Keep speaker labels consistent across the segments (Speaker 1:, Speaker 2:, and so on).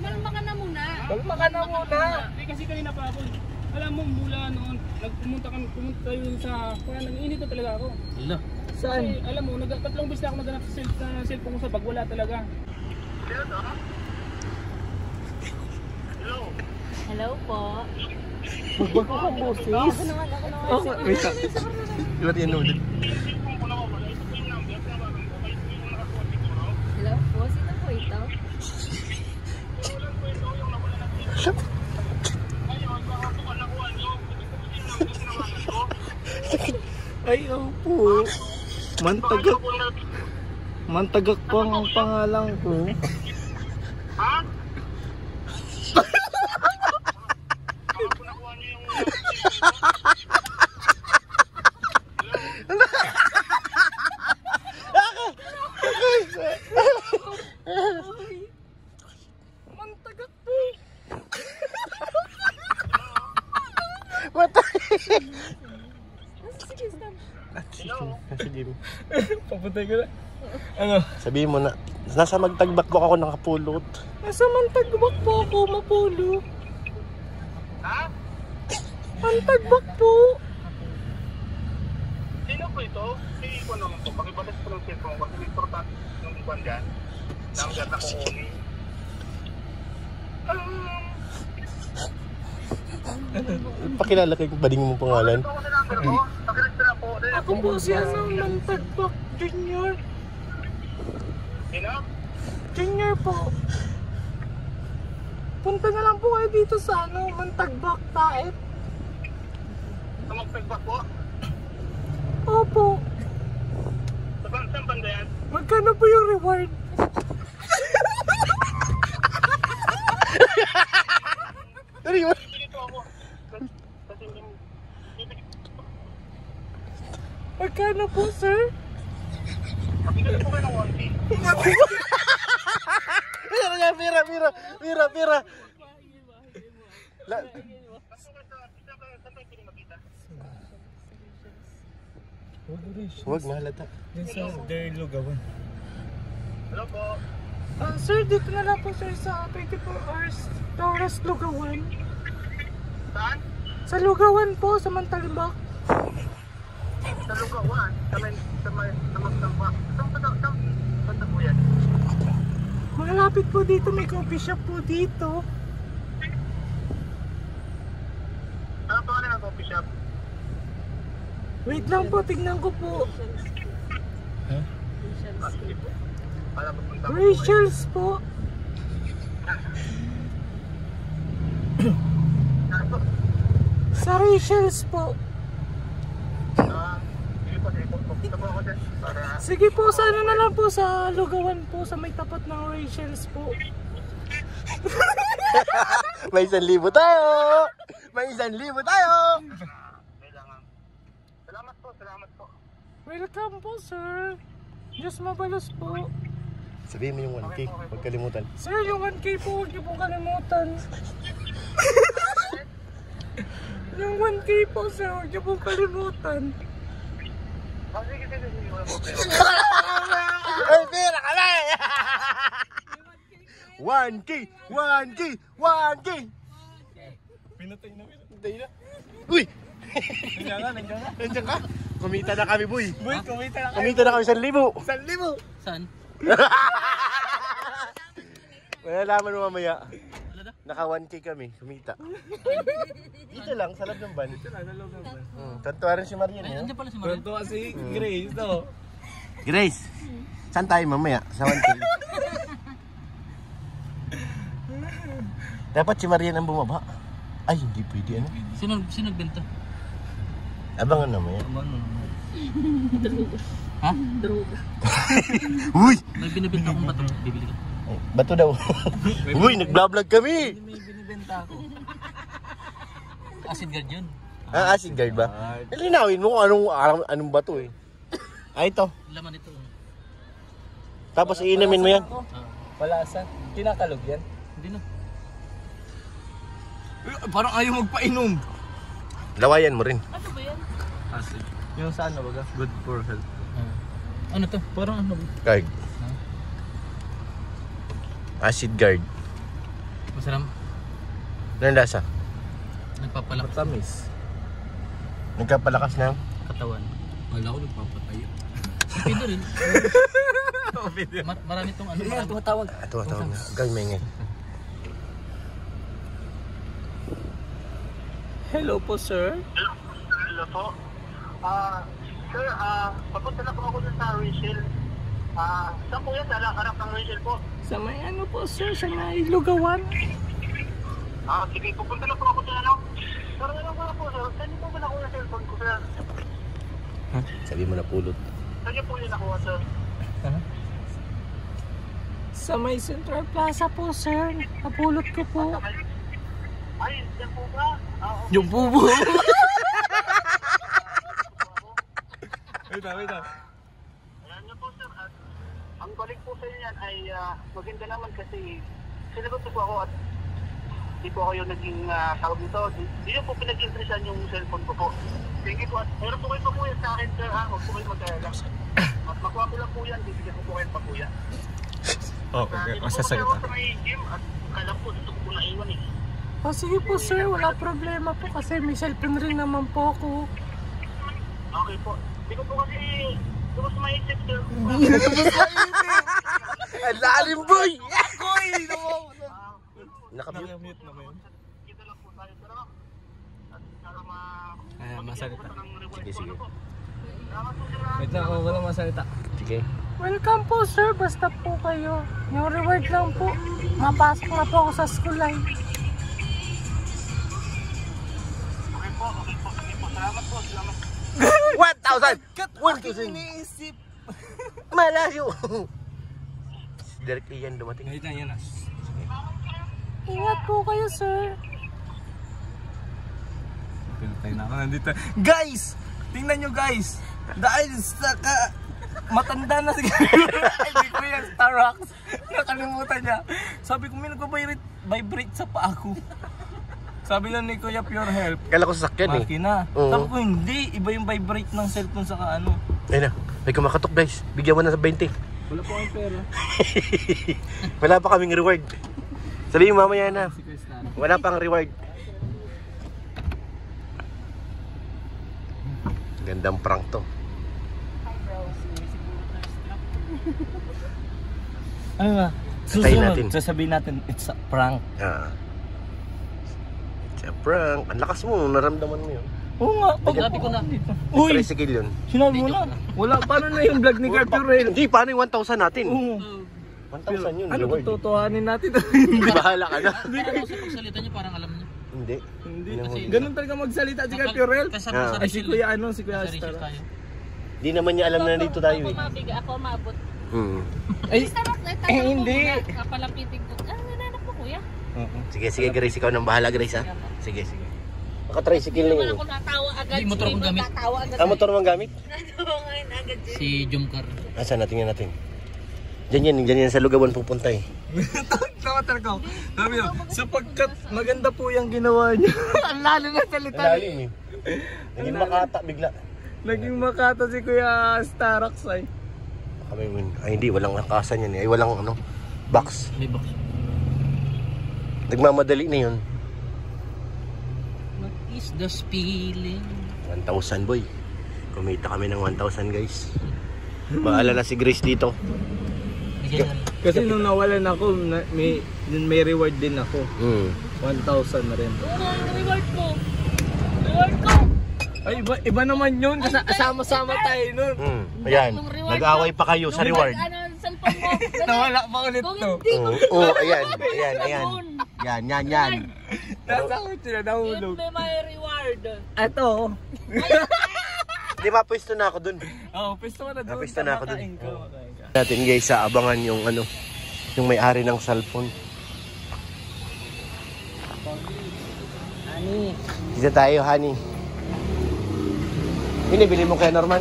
Speaker 1: Kumalma ka na muna.
Speaker 2: Kalma ka na muna.
Speaker 3: Hindi kasi kanina pa ako. Alam mo, mula noon, pumunta yun sa... Kaya nang-init na talaga ako.
Speaker 2: Hala. Saan?
Speaker 3: Kasi, alam mo, tatlong beses na ako naganap sa cellphone ko sa bag. Wala talaga.
Speaker 1: Hello po.
Speaker 2: Bubag ko ang boses.
Speaker 1: Ako naman.
Speaker 2: Wait lang. Iba't yan naman.
Speaker 1: Hello po, sino po ito?
Speaker 2: Ay, opo. Mantagak po ang pangalan ko.
Speaker 4: Ha?
Speaker 2: Mantagak po. Matay. Sige.
Speaker 3: Papuntay ko na. Ano?
Speaker 2: Sabihin mo na, nasa magtagbak po ako nakapulot.
Speaker 3: Nasa magtagbak po ako mapulo.
Speaker 4: Ha?
Speaker 3: Magtagbak po.
Speaker 4: Sino po ito? Si ko naman po. Pakibalas po ng cellphone ko. Kasi importante ng iban dyan. Nanggat na kukunin.
Speaker 2: Pakilala kay bading mong pangalan.
Speaker 4: Ito ko sa number mo. Pakirect na po.
Speaker 3: Ako po siya ng Mantagbak Junior.
Speaker 4: Sino?
Speaker 3: Junior po. Punta na lang po kayo dito sa Mantagbak Taet.
Speaker 4: Sa magpagbak po?
Speaker 3: Opo.
Speaker 4: Saan banda yan?
Speaker 3: Magkano po yung reward?
Speaker 4: Dito ako. Kasi
Speaker 3: Magkano po, sir?
Speaker 4: Pakinggan po kayo ng 1K.
Speaker 2: Mira. Huwag mahalata.
Speaker 3: Diyan sa Del Lugawan.
Speaker 4: Hello po.
Speaker 3: Sir, dito na lang po, sir, sa 24 hours Taurus Lugawan.
Speaker 4: Saan?
Speaker 3: Sa Lugawan po, sa Mantalibak.
Speaker 4: Sa Lugawan. Sa Magtambak. Saan po yan?
Speaker 3: Malapit po dito, may coffee shop po dito.
Speaker 4: Ano pa ng coffee shop?
Speaker 3: Wait lang po, tignan ko po.
Speaker 4: Para pupunta ko.
Speaker 3: Rachel's po. Sa Rachel's po.
Speaker 4: Sige po. Pupunta po ako dyan. Para...
Speaker 3: Sige po, sa ano na lang po, sa Lugawan po, sa may tapat ng Rachel's po.
Speaker 2: May 1,000 tayo! May 1,000 tayo!
Speaker 4: Kailangan. Salamat po.
Speaker 3: Welcome po, sir. Diyos mabalos po.
Speaker 2: Sabihin mo yung 1K, huwag kalimutan.
Speaker 3: Sir, yung 1K po, huwag niyo po kalimutan. Yung 1K po, sir, huwag niyo po kalimutan.
Speaker 4: Sige. Wala po.
Speaker 2: Ay, pera kami! 1K!
Speaker 3: Pinatay na.
Speaker 2: Uy!
Speaker 3: Nandiyan ka?
Speaker 2: Kumita na kami, boy.
Speaker 3: Boy, kumita na kayo.
Speaker 2: Kumita na kami 1,000.
Speaker 3: 1,000.
Speaker 5: Saan?
Speaker 2: Malalaman mo mamaya. Naka 1K kami, kumita. Dito lang, sa loob ng van. Tantuwa rin si Marian.
Speaker 5: Andiyan pala si Maria.
Speaker 3: Pronto kasi Grace, no?
Speaker 2: Grace, saan tayo mamaya? Sa 1K. Dapat si Marian ang bumaba. Ay, hindi pwede.
Speaker 5: Sino nagbenta?
Speaker 2: Abangan naman yan.
Speaker 5: Ha?
Speaker 2: Uy!
Speaker 5: May binibenta akong bato. Bibili ka.
Speaker 2: Bato daw. Uy, nag-vlog kami!
Speaker 5: May binibenta ako. Acid guard yun.
Speaker 2: Ah, acid guard ba? Linawin mo kung anong bato eh. Ay, ito.
Speaker 5: Laman ito.
Speaker 2: Tapos iinamin mo yan.
Speaker 3: Palasa. Kinakalog yan.
Speaker 5: Hindi na.
Speaker 3: Parang ayaw magpainom.
Speaker 2: Lawayan mo rin.
Speaker 1: Ano ba yan?
Speaker 3: Acid. Yung saan na baga? Good for health.
Speaker 5: Ano to? Parang ano?
Speaker 2: Guard. Acid guard.
Speaker 5: Masarap.
Speaker 2: Anong lasa?
Speaker 5: Nagpapalakas.
Speaker 3: Matamis.
Speaker 2: Nagkapalakas ng
Speaker 5: Katawan. Wala ko nagpapatayo. Pido rin. Marami tong ano. Marami. Tumatawag.
Speaker 2: Ito na. Gawin mo ingay.
Speaker 3: Hello po, sir.
Speaker 4: Hello po. Sir, papunta na po ako sa Rachel. Saan po yan? Sa harap ng Rachel po.
Speaker 3: Sa may ano po, sir? Sa may Lugawan.
Speaker 4: Sige, pupunta na po ako sa ano. Pero ano po sir? Saan niyo po ba nakuha yung cellphone ko, sir?
Speaker 2: Sabi mo na pulot.
Speaker 4: Saan niyo po yung nakuha, sir?
Speaker 3: Sa may Central Plaza po, sir. Napulot ko po.
Speaker 4: Ay, yan po ba? Okay.
Speaker 3: Yung bubo. Wait lang.
Speaker 4: Ayan niyo po, sir. At ang balik po sa inyo yan ay maganda naman kasi sinagot po ako at di po ako yung naging tawag nito. Di yun po pinag-impresan yung cellphone ko po. Sige po. At meron po kayo pa po yan sa akin, sir. Huwag po kayo mag-alala. At makuha ko lang po yan. Bibigyan ko po kayo pa po yan.
Speaker 3: Okay,
Speaker 4: Dito po kasi ako sa may gym at kala po dito ko po naiwan eh.
Speaker 3: Oh, sige po, sir. Wala problema po kasi may cellphone rin naman po ako.
Speaker 4: Okay po. Hindi ko po kasi lubos maisip, sir.
Speaker 2: Ang lalim, boy!
Speaker 3: Koy!
Speaker 2: Nakamute
Speaker 3: naman.
Speaker 4: Kita lang po tayo, sir. At para
Speaker 3: masalita.
Speaker 2: Sige.
Speaker 4: Salamat po, sir.
Speaker 3: Wait lang, wala masalita.
Speaker 2: Sige.
Speaker 6: Welcome po, sir. Basta po kayo. Yung reward lang po. Mapasok na po ako sa school line.
Speaker 4: Okay po. Sige po. Salamat po. Salamat.
Speaker 2: 1,000! 1,000!
Speaker 3: Iniisip.
Speaker 2: Malayo! Direct Ian dumating.
Speaker 3: Wait lang, yan ah.
Speaker 6: Ingat po kayo, sir.
Speaker 3: Pinatay na ako nandito. Guys! Tingnan nyo, guys! Dahil sa matanda na siguro. Hindi ko yan, Starrox. Nakalimutan niya. Sabi ko, may nagpa-vibrate sa paa ko. Sabi lang ni Kuya Pure Help.
Speaker 2: Kala ko sasakyan eh.
Speaker 3: Makina.
Speaker 2: Oo.
Speaker 3: Sabi ko, hindi. Iba yung vibrate ng cellphone sa ano.
Speaker 2: Ayun na, may kumakatok guys. Bigyan mo na sa 20.
Speaker 3: Wala po akong pera.
Speaker 2: Wala pa kaming reward. Sabihin mo mamaya na.
Speaker 3: Si Kuya Starrox.
Speaker 2: Wala pang reward. Gandang prank to.
Speaker 3: Ano nga?
Speaker 2: Patayin natin.
Speaker 3: Sasabihin natin, it's a prank.
Speaker 2: It's a prank. Ang lakas mo, naramdaman mo yun.
Speaker 3: Oo nga.
Speaker 5: Sabi ko na.
Speaker 3: Uy!
Speaker 2: Tricycle yun.
Speaker 3: Sinabi mo na. Wala. Paano na yung vlog ni Kuya Pure Help?
Speaker 2: Hindi, paano yung 1,000 natin?
Speaker 3: Oo.
Speaker 2: 1,000 yun,
Speaker 3: Ano
Speaker 2: reward.
Speaker 3: tutuhanin natin?
Speaker 2: Hindi, bahala ka na.
Speaker 5: Ano sa pagsalita niyo parang alam niyo.
Speaker 2: Hindi.
Speaker 3: Hindi.
Speaker 2: Kasi
Speaker 3: Ganun talaga magsalita si Kuya Pure Help.
Speaker 5: Kasama
Speaker 2: Ah.
Speaker 5: sa
Speaker 3: Ay si Kuya si Kuya
Speaker 5: Sa Rachel
Speaker 3: Star.
Speaker 5: tayo.
Speaker 2: Hindi naman niya alam na nandito tayo eh.
Speaker 1: Ako maabot.
Speaker 3: Ay,
Speaker 1: Eh,
Speaker 3: hindi.
Speaker 1: Kapalapitin ko. Nananap ko, kuya.
Speaker 2: Sige, Grace. Ikaw nang bahala, Grace ha. Sige. Naka-tricycle na
Speaker 1: Naman
Speaker 2: yun.
Speaker 1: ako natawa agad.
Speaker 5: Hindi, motor akong gamit.
Speaker 1: Natawa agad.
Speaker 2: Motor mong gamit?
Speaker 1: Natawa ngayon agad.
Speaker 5: Si Jumcar.
Speaker 2: Saan natin natin? Diyan yan sa Lugawan pupunta eh.
Speaker 3: Tawa talaga ako. Sabi ko, sapagkat maganda po yung ginawa niya. Ang lalim na salita.
Speaker 2: Ang lalim eh. Naging makata bigla.
Speaker 3: Naging makata si Kuya Starrox ay.
Speaker 2: Ay hindi, walang nakasan yan eh. Ay walang box.
Speaker 5: May box.
Speaker 2: Nagmamadali na yun.
Speaker 5: What is the feeling?
Speaker 2: 1,000 boy. Kumita kami ng 1,000 guys. Baala na si Grace dito.
Speaker 5: Bigyan na rin.
Speaker 3: Kasi nung nawalan ako, may reward din ako. 1,000 na rin.
Speaker 1: Reward ko. Reward ko.
Speaker 3: Ay, iba naman yun. Sama-sama tayo nun.
Speaker 2: Ayan, nag-away pa kayo sa reward.
Speaker 1: Cellphone mo.
Speaker 3: Nawala pa ulit
Speaker 1: Kung
Speaker 3: to.
Speaker 1: hindi ko
Speaker 2: Ayan. Yan.
Speaker 3: Nasa kotse na nahulog.
Speaker 1: may may reward.
Speaker 3: Ito.
Speaker 2: Hindi mapwesto na ako dun.
Speaker 3: Oo, pwesto ka na doon.
Speaker 2: Napwesto na ako dun.
Speaker 3: Kumakain ka.
Speaker 2: Natin guys sa abangan yung yung may-ari ng cellphone.
Speaker 3: Ani.
Speaker 2: Dito tayo, honey. Binibili mo kaya Norman?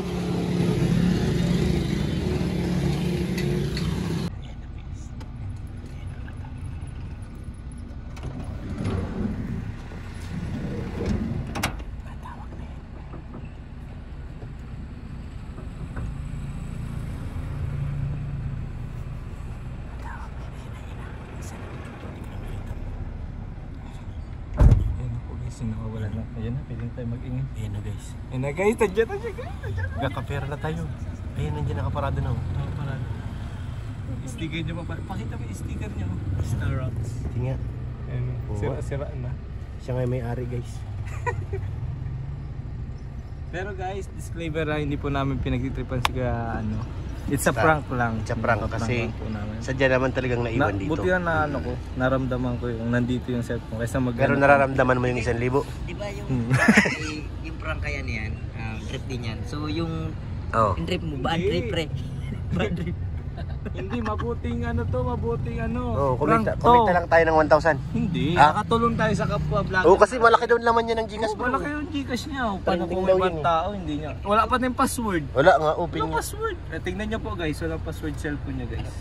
Speaker 3: Kasi nakawala na. Ayan na, pwede tayo mag-ingay.
Speaker 2: Ayan na guys.
Speaker 3: Ayan na guys, tadya guys.
Speaker 2: Kakapera na tayo. Ayan, nandiyan nakaparado na. Nakaparado.
Speaker 3: Sticker niyo pa. Pakita mo yung sticker niyo. Starrocks.
Speaker 2: Tingnan.
Speaker 3: Ayan, sira-sira na.
Speaker 2: Siya nga may-ari guys.
Speaker 3: Pero guys, disclaimer lang, hindi po namin pinagtitripan si ano. It's a prank lang.
Speaker 2: It's a prank kasi
Speaker 3: lang po namin.
Speaker 2: sadya naman talagang naiwan dito.
Speaker 3: Buti na ano ko, naramdaman ko yung nandito yung cellphone kaysa mag.
Speaker 2: Pero nararamdaman mo yung 1,000.
Speaker 5: Di ba yung prank kaya niyan, trip din yan. So yung trip mo, bad trip pre. Bad trip.
Speaker 3: Hindi, mabuting ano to, mabuting ano.
Speaker 2: Oh,
Speaker 3: prank
Speaker 2: kumita lang tayo ng 1,000.
Speaker 3: Hindi,
Speaker 2: Ah?
Speaker 3: nakatulong tayo sa kapwa vlogger.
Speaker 2: Oo, kasi malaki doon laman niya ng Gcash bro.
Speaker 3: Malaki yung Gcash niya. Paano
Speaker 2: Trending
Speaker 3: kung
Speaker 2: daw
Speaker 3: ibang
Speaker 2: yun eh.
Speaker 3: tao, hindi niya. Wala pa tayong password.
Speaker 2: Wala nga, open
Speaker 3: Walang
Speaker 2: niya.
Speaker 3: password. Tingnan niyo po guys, walang password cellphone niya guys.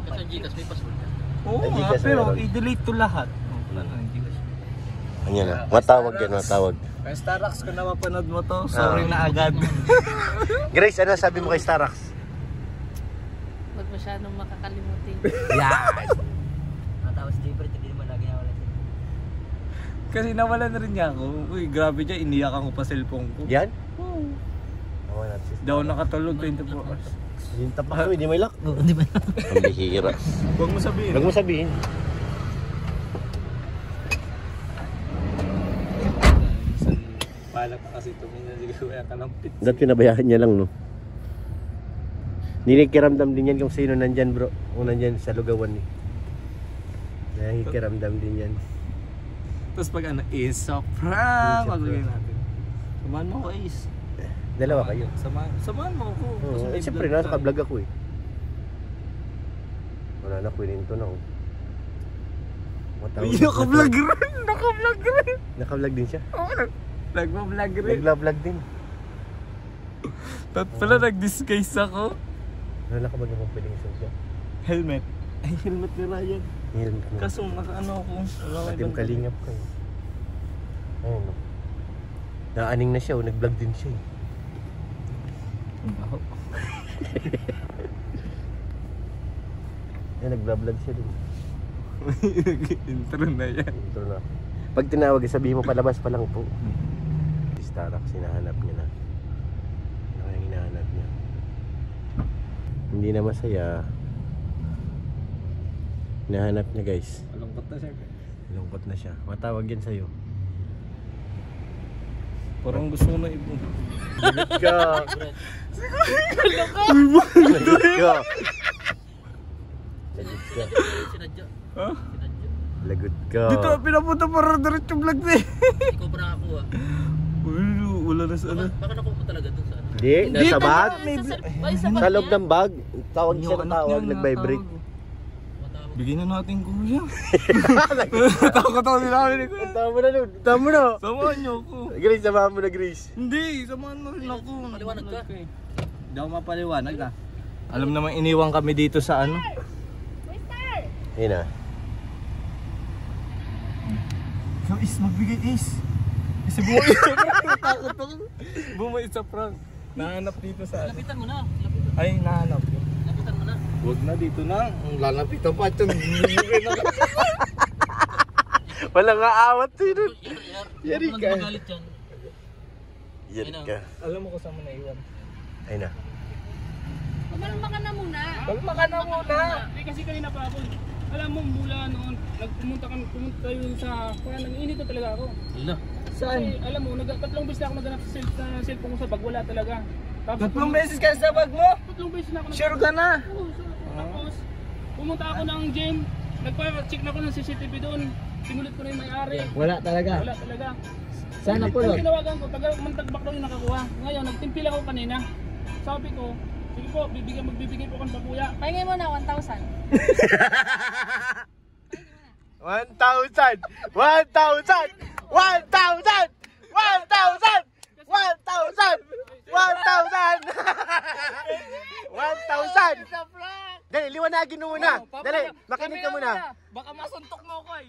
Speaker 1: Kasi Gcash may password ka.
Speaker 3: Oo
Speaker 2: Ang
Speaker 3: nga,
Speaker 2: Gcash
Speaker 3: pero
Speaker 2: meron.
Speaker 3: i-delete to lahat. Wala na yung Gcash.
Speaker 2: Ayan na, matawag yan, matawag.
Speaker 3: Kaya Starrocks, kung na mapanood mo to, sorry na agad.
Speaker 2: Grace, ano sabi mo kay Starrocks?
Speaker 1: Huwag masyadong makakalimutin.
Speaker 2: Yan!
Speaker 5: Tapos di pre, hindi naman lagi nawala siya.
Speaker 3: Kasi nawala na rin niya ako. Uy, grabe dyan, iniyakan ko pa cellphone ko.
Speaker 2: Yan?
Speaker 3: Oo.
Speaker 2: Tawa natin.
Speaker 3: Daw nakatulog 24 hours.
Speaker 2: Yung tapak ko, hindi may lock.
Speaker 5: Di ba?
Speaker 2: Ang bihira.
Speaker 3: Huwag mo sabihin.
Speaker 2: Huwag mo sabihin.
Speaker 3: Palak na kasi tumingin na siguro kaya ka ng pizza.
Speaker 2: Dati pinabayaan niya lang, no? Ninikiramdam din yan kung sino nandyan, bro. Kung nandyan sa lugawan eh. Ninikiramdam din yan.
Speaker 3: Tapos pag ano, is a prank! Maglagay natin. Samahan mo ko, Ace.
Speaker 2: Dalawa kayo.
Speaker 3: Samahan mo ko.
Speaker 2: Oo, siyempre, naka-vlog ako eh. Wala na, kwento na oh.
Speaker 3: Uy, naka-vlog rin! Naka-vlog rin!
Speaker 2: Naka-vlog din siya.
Speaker 3: Oo, nag-vlog rin.
Speaker 2: Nagla-vlog din.
Speaker 3: Tapos pala nag-disguise ako.
Speaker 2: Wala ka ba naman pwedeng isuot siya?
Speaker 3: Helmet. Ay, helmet ni Ryan.
Speaker 2: Helmet mo.
Speaker 3: Kaso naka-ano ako.
Speaker 2: Pati yung kalingap ka eh. Ayun no. Naaning na siya oh, nag-vlog din siya eh.
Speaker 3: Ako.
Speaker 2: Yan, nag-vlog siya din.
Speaker 3: Intro na yan.
Speaker 2: Intro na. Pag tinawag, sabihin mo palabas pa lang po. Si Starrocks, hinahanap niya na. Ano kaya hinahanap niya? Hindi na masaya. Hinahanap niya guys.
Speaker 3: Malungkot na siya.
Speaker 2: Lungkot na siya. Matawag yan sa'yo.
Speaker 3: Parang gusto ko na ibo.
Speaker 2: Lagot ka! Lagot ka! Lagot ka!
Speaker 1: Sinadya.
Speaker 3: Ha?
Speaker 1: Sinadya.
Speaker 2: Lagot ka!
Speaker 3: Dito, pinapunta para diretso vlog na eh.
Speaker 1: Ikaw parang ako ah.
Speaker 3: Wala na sa ano.
Speaker 1: Baka nakuha mo talaga dun sa ano.
Speaker 2: Hindi, nasa bag. Sa loob
Speaker 1: niya.
Speaker 2: ng bag. Tawag siya
Speaker 3: Yung
Speaker 2: ng
Speaker 3: anak
Speaker 2: tawag,
Speaker 3: niya,
Speaker 2: nag-vibrate.
Speaker 1: Matawag.
Speaker 3: Bigyan na natin kuya. Takot ako nila kami ni kuya.
Speaker 2: Tama na nun, tama na!
Speaker 3: Samahan niyo ako.
Speaker 2: Grace, samahan mo na Grace.
Speaker 3: Hindi, samahan mo rin ako.
Speaker 1: Paliwanag ka.
Speaker 3: Hindi ako mapaliwanag na. Alam naman iniwan kami dito sa ano.
Speaker 2: Ayun na.
Speaker 3: So is magbigay is. Isa bumay sa prank. Takot ako. Bumay sa prank. Nahanap dito sa ano.
Speaker 1: Lapitan mo na.
Speaker 3: Ay, nahanap.
Speaker 1: Lapitan mo na.
Speaker 3: Huwag na dito na. Ang lalapitan pa ito.
Speaker 2: Walang aawat sa'yo nun. Yari
Speaker 1: Huwag
Speaker 2: ka.
Speaker 1: magalit yan.
Speaker 2: Yari ka.
Speaker 3: Alam mo kung saan mo naiwan.
Speaker 2: Ayun na.
Speaker 1: Kumalma ka na muna.
Speaker 3: Kalma ka na muna.
Speaker 7: Kasi kanina pa ako, alam mo mula noon, pumunta tayo sa, kaya nag-iinit na talaga ako.
Speaker 1: Hala.
Speaker 3: Saan?
Speaker 7: Kasi alam mo, tatlong beses na ako naganap sa cellphone ko sa bag, wala talaga. Tapos,
Speaker 3: Tatlong beses ka sa bag mo?
Speaker 7: Tatlong beses na ako
Speaker 3: Sure ka na?
Speaker 7: Oo, tapos, pumunta ako ng gym, nagpa-check na ako ng CCTV doon, sinulit ko na yung may-ari.
Speaker 3: Wala talaga.
Speaker 7: Wala talaga.
Speaker 3: Sana po
Speaker 7: Ang tinawagan ko, taga-mantagbak daw yung nakakuha. Ngayon, nagtimpil ako kanina. Sabi ko, sige po, magbibigay po kang papuya.
Speaker 1: Pahingay mo na 1,000.
Speaker 2: 1,000! 1,000! 1,000! 1,000! 1,000! 1,000! 1,000! 1,000! Dali, liwanagin mo muna. Dali, makinig ka muna.
Speaker 7: Baka masuntok mo ako eh.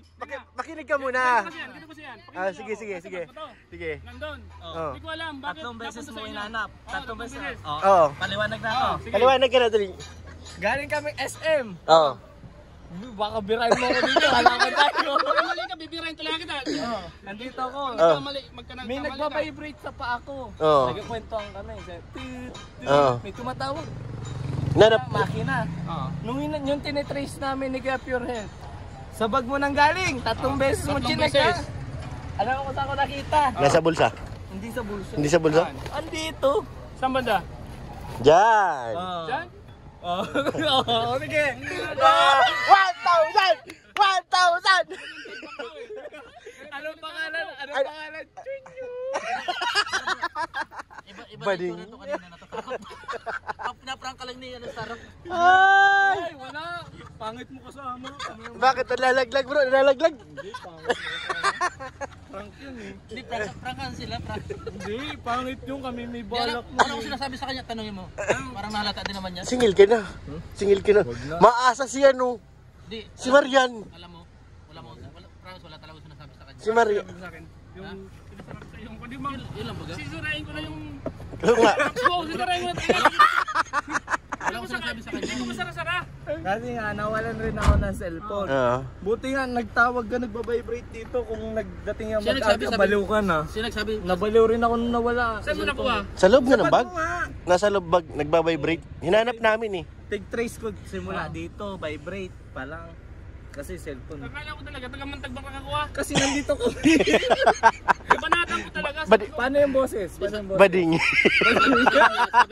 Speaker 2: Makinig ka muna.
Speaker 7: Ganito kasi yan.
Speaker 2: Ah, sige. Sige.
Speaker 7: Nandun.
Speaker 2: Oh.
Speaker 7: Hindi ko alam bakit.
Speaker 3: Tatlong beses
Speaker 7: napunta
Speaker 3: mo
Speaker 7: sa inyo.
Speaker 3: hinanap.
Speaker 7: Oo,
Speaker 3: Tatlong beses.
Speaker 7: Oo.
Speaker 2: Oo.
Speaker 3: Paliwanag na ako.
Speaker 7: Sige.
Speaker 2: Kaliwanag ka na, dali.
Speaker 3: Galing kami SM.
Speaker 2: Oo.
Speaker 3: Baka birahin mo ako dito. Halaman tayo.
Speaker 7: Mali ka, bibirahin talaga kita.
Speaker 3: Nandito ako.
Speaker 7: Nagkamali, magkanang
Speaker 3: May nagbabibrate sa paa ko.
Speaker 2: Oo.
Speaker 3: Nagkakwentuhan kami.
Speaker 2: Oo.
Speaker 3: May tumatawag.
Speaker 2: Nanap.
Speaker 3: Makina. Nung yung tinitrace namin ni Kuya Pure Health, sa bag mo nang galing, 3 beses mo
Speaker 7: Tatlong
Speaker 3: chinek
Speaker 7: beses.
Speaker 3: ha. Alam mo kung saan ko nakita?
Speaker 2: Nasa bulsa.
Speaker 3: Hindi sa bulsa.
Speaker 2: Hindi sa bulsa?
Speaker 3: Andito.
Speaker 7: Saan banda?
Speaker 2: Diyan.
Speaker 7: Diyan?
Speaker 3: Oo, sige.
Speaker 2: 1,000! 1,000!
Speaker 3: Anong pangalan? Anong pangalan?
Speaker 1: Iba
Speaker 2: Bading.
Speaker 1: na ito kanina natatakot. Pinaprank ka lang ni Starrock.
Speaker 2: Ay!
Speaker 7: Ay, wala. Pangit mo kasama.
Speaker 2: Bakit nalalaglag bro? Nalalaglag?
Speaker 7: Prank yun eh.
Speaker 1: Hindi, prankan sila.
Speaker 7: Hindi, pangit yung kami may
Speaker 1: Ano
Speaker 7: balak mo.
Speaker 1: ko sinasabi sa kanya? Tanungin mo. Parang nahalata din naman yan.
Speaker 2: Singil ka na. Singil ka na. Maasa si ano.
Speaker 1: Hindi.
Speaker 2: Si Marian.
Speaker 1: Alam mo, promise, wala talaga sinasabi sa kanya.
Speaker 2: Si Marian.
Speaker 7: Sa akin, yung pinasarap sa yung kundi mo.
Speaker 1: Yun lang baga?
Speaker 7: Sisirain ko na yung...
Speaker 2: Oo nga.
Speaker 7: Oo, sisirain ko na.
Speaker 1: Wala ko sinasabi sa kanya.
Speaker 7: Hindi ko masara-sara.
Speaker 3: Kasi nga, nawalan rin ako ng cellphone.
Speaker 2: Oo.
Speaker 3: Buti nga, nagtawag ka, nagbabibrate dito. Kung nagdating yung
Speaker 1: Siya nagsabi,
Speaker 3: mag-alka, baliw ka na.
Speaker 1: Sino nagsabi?
Speaker 3: Nabaliw rin ako nung nawala.
Speaker 7: Saan mo nakuha?
Speaker 2: Sa loob nga ng bag?
Speaker 3: Nga.
Speaker 2: Nasa loob bag, nagbabibrate. Hinanap namin eh.
Speaker 3: Tig-trace ko simula dito, vibrate pa lang. Kasi cellphone.
Speaker 7: Akala ko talaga, taga-mantag baka nakakuha.
Speaker 3: Kasi nandito ko.
Speaker 7: Ibanatan ko talaga.
Speaker 2: Badi-
Speaker 3: Paano yung boses? Paano yung boses?
Speaker 2: Bading.
Speaker 1: Sabi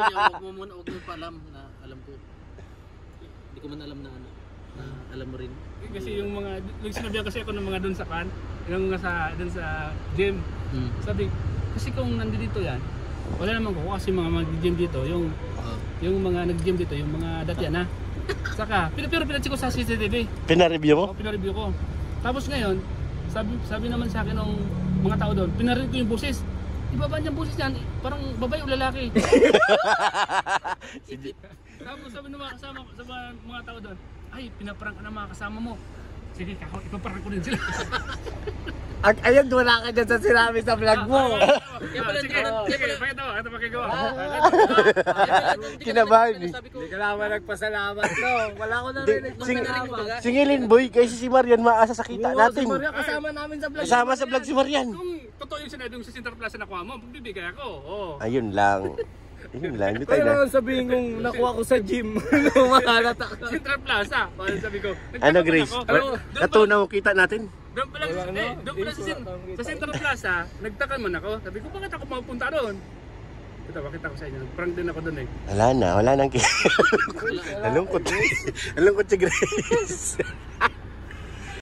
Speaker 1: niya, huwag mo pa alam na alam ko. Hindi ko man alam na ano. Na alam mo rin.
Speaker 7: Kasi yung mga, sinabihan kasi ako ng mga doon sa kan, yung doon sa gym. Sabi, kasi kung nandito yan, wala naman ko kasi mga mag-gym dito, yung mga nag-gym dito, yung mga datiyan ha. Saka, pero pinacheck ko sa CCTV.
Speaker 2: Pinareview mo?
Speaker 7: O, pinareview ko. Tapos ngayon, sabi naman sa akin ng mga tao doon, pinarinig ko yung boses. Ibaba niyang boses niyan, parang babae o lalaki. Tapos sabi ng mga kasama, sa mga tao doon, ay, pinaprank ka ng mga kasama mo. Sige, ipaprank ko din sila.
Speaker 3: Ayun, wala ka dyan sa sinabi sa vlog mo.
Speaker 7: Sige, pakita mo, ito pakagawa.
Speaker 2: Kinabahan eh.
Speaker 3: Hindi ka naman nagpasalamat, no? Wala ko narinig
Speaker 2: Di- sing-
Speaker 3: pasalamat.
Speaker 2: Singilin boy, kasi si Marian maasa sa kita
Speaker 3: Oo,
Speaker 2: natin.
Speaker 3: si Maria, kasama namin sa vlog.
Speaker 2: Kasama sa vlog si Marian.
Speaker 7: Kung totoo yung sinabi sa Center Plaza nakuha mo, magbibigay ako. Oo.
Speaker 2: Ayun lang. Ayun lang. Hindi tayo
Speaker 3: Kaya
Speaker 2: na.
Speaker 3: naman sabihin kong nakuha ko sa gym. Makalat ako.
Speaker 7: Central Plaza. Parang sabi ko.
Speaker 2: Ano Grace? Natunaw kita natin?
Speaker 7: Doon pala, doon pala sa Central Plaza, nagtaka man ako. Sabi ko, bakit ako mapunta doon? Ito, bakit ako sa inyo? Prank din ako doon eh.
Speaker 2: Wala na, wala nang Nalungkot. Nalungkot si Grace.